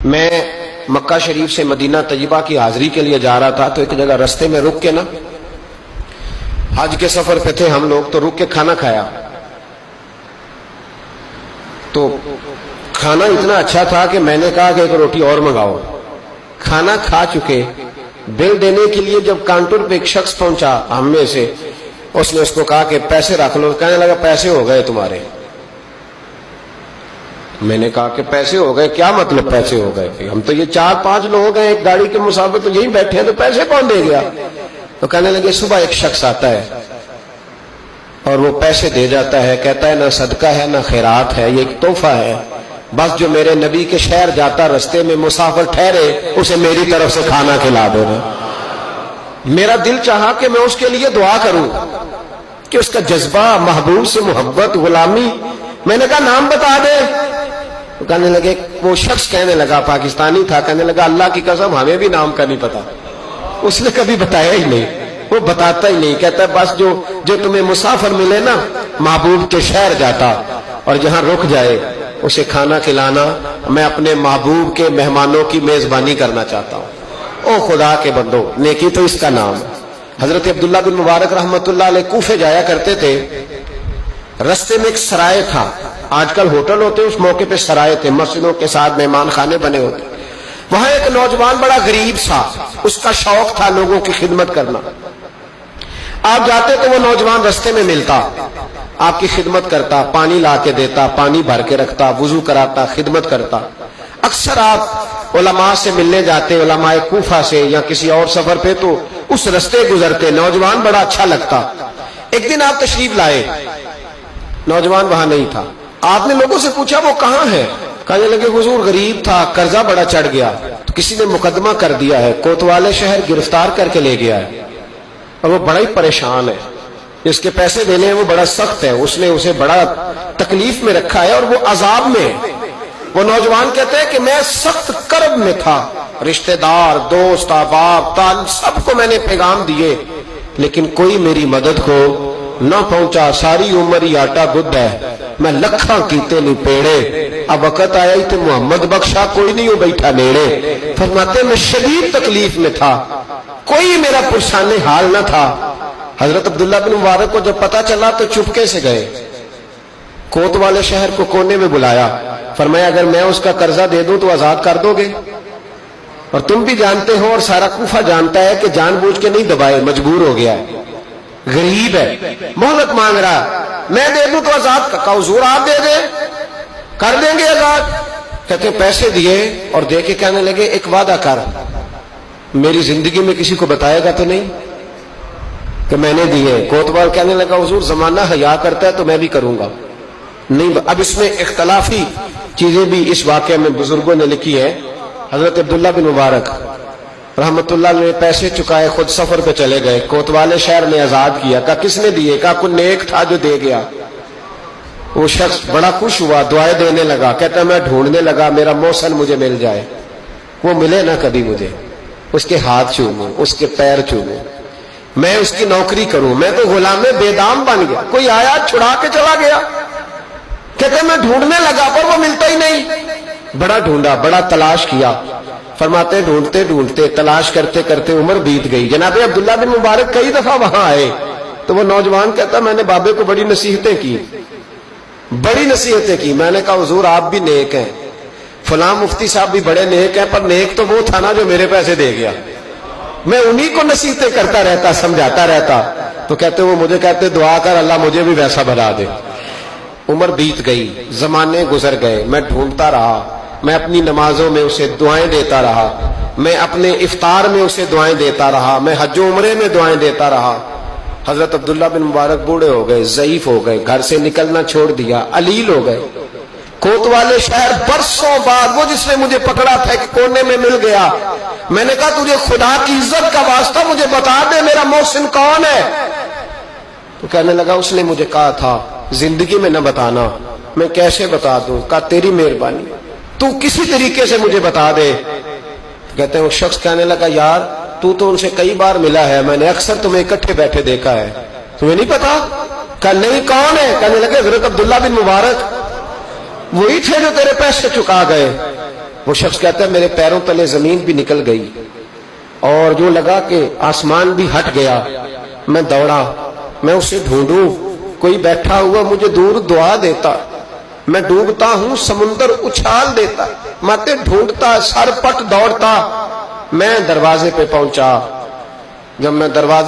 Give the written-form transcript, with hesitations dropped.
میں مکہ شریف سے مدینہ طیبہ کی حاضری کے لیے جا رہا تھا تو ایک جگہ رستے میں رک کے نا، حج کے سفر پہ تھے ہم لوگ، تو رک کے کھانا کھایا تو کھانا اتنا اچھا تھا کہ میں نے کہا کہ ایک روٹی اور منگاؤ۔ کھانا کھا چکے، بل دینے کے لیے جب کاؤنٹر پہ ایک شخص پہنچا ہم میں سے، اس نے اس کو کہا کہ پیسے رکھ لو۔ کہنے لگا پیسے ہو گئے تمہارے۔ میں نے کہا کہ پیسے ہو گئے؟ کیا مطلب پیسے ہو گئے؟ ہم تو یہ 4-5 لوگ ہیں ایک گاڑی کے مسافر، تو یہی بیٹھے ہیں، تو پیسے کون دے گیا؟ تو کہنے لگے صبح ایک شخص آتا ہے اور وہ پیسے دے جاتا ہے، کہتا ہے نہ صدقہ ہے نہ خیرات ہے، یہ ایک تحفہ ہے، بس جو میرے نبی کے شہر جاتا رستے میں مسافر ٹھہرے اسے میری طرف سے کھانا کھلا دینا۔ میرا دل چاہا کہ میں اس کے لیے دعا کروں کہ اس کا جذبہ، محبوب سے محبت، غلامی۔ میں نے کہا نام بتا دے۔ تو کہنے لگے، وہ شخص کہنے لگا، پاکستانی تھا، کہنے لگا اللہ کی قسم ہمیں بھی نام کا نہیں پتا۔ اس نے کبھی بتایا ہی نہیں، وہ بتاتا ہی نہیں، کہتا ہے بس جو تمہیں مسافر ملے نا، محبوب کے شہر جاتا اور جہاں رک جائے اسے کھانا کھلانا، میں اپنے محبوب کے مہمانوں کی میزبانی کرنا چاہتا ہوں۔ او خدا کے بندو، نیکی تو اس کا نام ہے۔ حضرت عبداللہ بن مبارک رحمۃ اللہ علیہ کوفے جایا کرتے تھے، رستے میں ایک سرائے تھا، آج کل ہوٹل ہوتے، اس موقع پہ سرائے تھے، مسجدوں کے ساتھ مہمان خانے بنے ہوتے۔ وہاں ایک نوجوان بڑا غریب تھا، اس کا شوق تھا لوگوں کی خدمت کرنا۔ آپ جاتے تو وہ نوجوان رستے میں ملتا، آپ کی خدمت کرتا، پانی لا کے دیتا، پانی بھر کے رکھتا، وضو کراتا، خدمت کرتا۔ اکثر آپ علماء سے ملنے جاتے، علماء کوفہ سے یا کسی اور سفر پہ، تو اس رستے گزرتے، نوجوان بڑا اچھا لگتا۔ ایک دن آپ تشریف لائے، نوجوان وہاں نہیں تھا۔ آپ نے لوگوں سے پوچھا وہ کہاں ہے؟ کہنے لگے حضور غریب تھا، قرضہ بڑا چڑھ گیا، تو کسی نے مقدمہ کر دیا ہے، کوتوالے شہر گرفتار کر کے لے گیا ہے اور وہ بڑا ہی پریشان ہے، جس کے پیسے دینے ہیں وہ بڑا سخت ہے، اس نے اسے بڑا تکلیف میں رکھا ہے اور وہ عذاب میں۔ وہ نوجوان کہتے ہیں کہ میں سخت کرب میں تھا، رشتہ دار، دوست، احباب، طالب، سب کو میں نے پیغام دیے، لیکن کوئی میری مدد کو نہ پہنچا۔ ساری عمر ہی آٹا گد ہے، میں لکھاں کیتے نہیں پیڑے، اب وقت آیا ہی تو محمد بخشا، کوئی نہیں ہو بیٹھا نیڑے۔ فرماتے میں شدید تکلیف میں تھا، کوئی میرا پرسان حال نہ تھا۔ حضرت عبداللہ بن مبارک کو جب پتا چلا تو چپکے سے گئے، کوت والے شہر کو کونے میں بلایا، فرمایا اگر میں اس کا قرضہ دے دوں تو آزاد کر دو گے؟ اور تم بھی جانتے ہو اور سارا کوفہ جانتا ہے کہ جان بوجھ کے نہیں دبائے، مجبور ہو گیا ہے، غریب ہے، مہلت مانگ رہا، میں دے دوں تو آزاد کا حضور آپ دے دیں، کر دیں گے آزاد۔ کہتے پیسے دیے اور دے کے کہنے لگے ایک وعدہ کر، میری زندگی میں کسی کو بتائے گا تو نہیں کہ میں نے دیے؟ کوتوال کہنے لگا حضور زمانہ حیا کرتا ہے تو میں بھی کروں گا نہیں۔ اب اس میں اختلافی چیزیں بھی اس واقعے میں بزرگوں نے لکھی ہیں۔ حضرت عبداللہ بن مبارک رحمت اللہ نے پیسے چکائے، خود سفر پہ چلے گئے، کوتوالے شہر نے آزاد کیا۔ کہا کس نے دیے؟ کہا کوئی نیک تھا جو دے گیا۔ وہ شخص بڑا خوش ہوا، دعائیں دینے لگا، کہتا میں ڈھونڈنے لگا میرا محسن مجھے مل جائے، وہ ملے نہ کبھی مجھے، اس کے ہاتھ چوموں، اس کے پیر چوموں، میں اس کی نوکری کروں، میں تو غلام بے دام بن گیا، کوئی آیا چھڑا کے چلا گیا۔ کہتے میں ڈھونڈنے لگا پر وہ ملتا ہی نہیں، بڑا ڈھونڈا، بڑا تلاش کیا۔ فرماتے ڈھونڈتے ڈھونڈتے، تلاش کرتے کرتے عمر بیت گئی۔ جناب عبداللہ بن مبارک کئی دفعہ وہاں آئے تو وہ نوجوان کہتا میں نے بابے کو بڑی نصیحتیں کی، بڑی نصیحتیں کی۔ میں نے کہا حضور آپ بھی نیک ہیں، فلاں مفتی صاحب بھی بڑے نیک ہیں، پر نیک تو وہ تھا نا جو میرے پیسے دے گیا، میں انہی کو نصیحتیں کرتا رہتا، سمجھاتا رہتا۔ تو کہتے وہ مجھے کہتے دعا کر اللہ مجھے بھی ویسا بنا دے۔ عمر بیت گئی، زمانے گزر گئے، میں ڈھونڈتا رہا، میں اپنی نمازوں میں اسے دعائیں دیتا رہا، میں اپنے افطار میں اسے دعائیں دیتا رہا، میں حج و عمرے میں دعائیں دیتا رہا۔ حضرت عبداللہ بن مبارک بوڑھے ہو گئے، ضعیف ہو گئے، گھر سے نکلنا چھوڑ دیا، علیل ہو گئے۔ کوتوالے شہر برسوں بعد وہ جس نے مجھے پکڑا تھا ایک کونے میں مل گیا۔ میں نے کہا تجھے خدا کی عزت کا واسطہ مجھے بتا دے میرا محسن کون ہے؟ تو کہنے لگا اس نے مجھے کہا تھا زندگی میں نہ بتانا۔ میں کیسے بتا دوں؟ کہا تیری مہربانی، تو کسی طریقے سے مجھے بتا دے۔ کہتے ہیں وہ شخص کہنے لگا یار تو ان سے کئی بار ملا ہے، میں نے اکثر تمہیں اکٹھے بیٹھے دیکھا ہے، تمہیں نہیں پتا؟ کہا نہیں کون ہے؟ کہنے لگے حضرت عبداللہ بن مبارک، وہی تھے جو تیرے پیسے چکا گئے۔ وہ شخص کہتا ہے میرے پیروں تلے زمین بھی نکل گئی اور جو لگا کہ آسمان بھی ہٹ گیا. میں دوڑا, میں اسے ڈھونڈوں, کوئی بیٹھا ہوا مجھے دور دعا دیتا. میں ڈوبتا ہوں سمندر اچھال دیتا. ماتے ڈھونڈتا, سر پٹ دوڑتا. میں دروازے پہ پہنچا. جب میں دروازے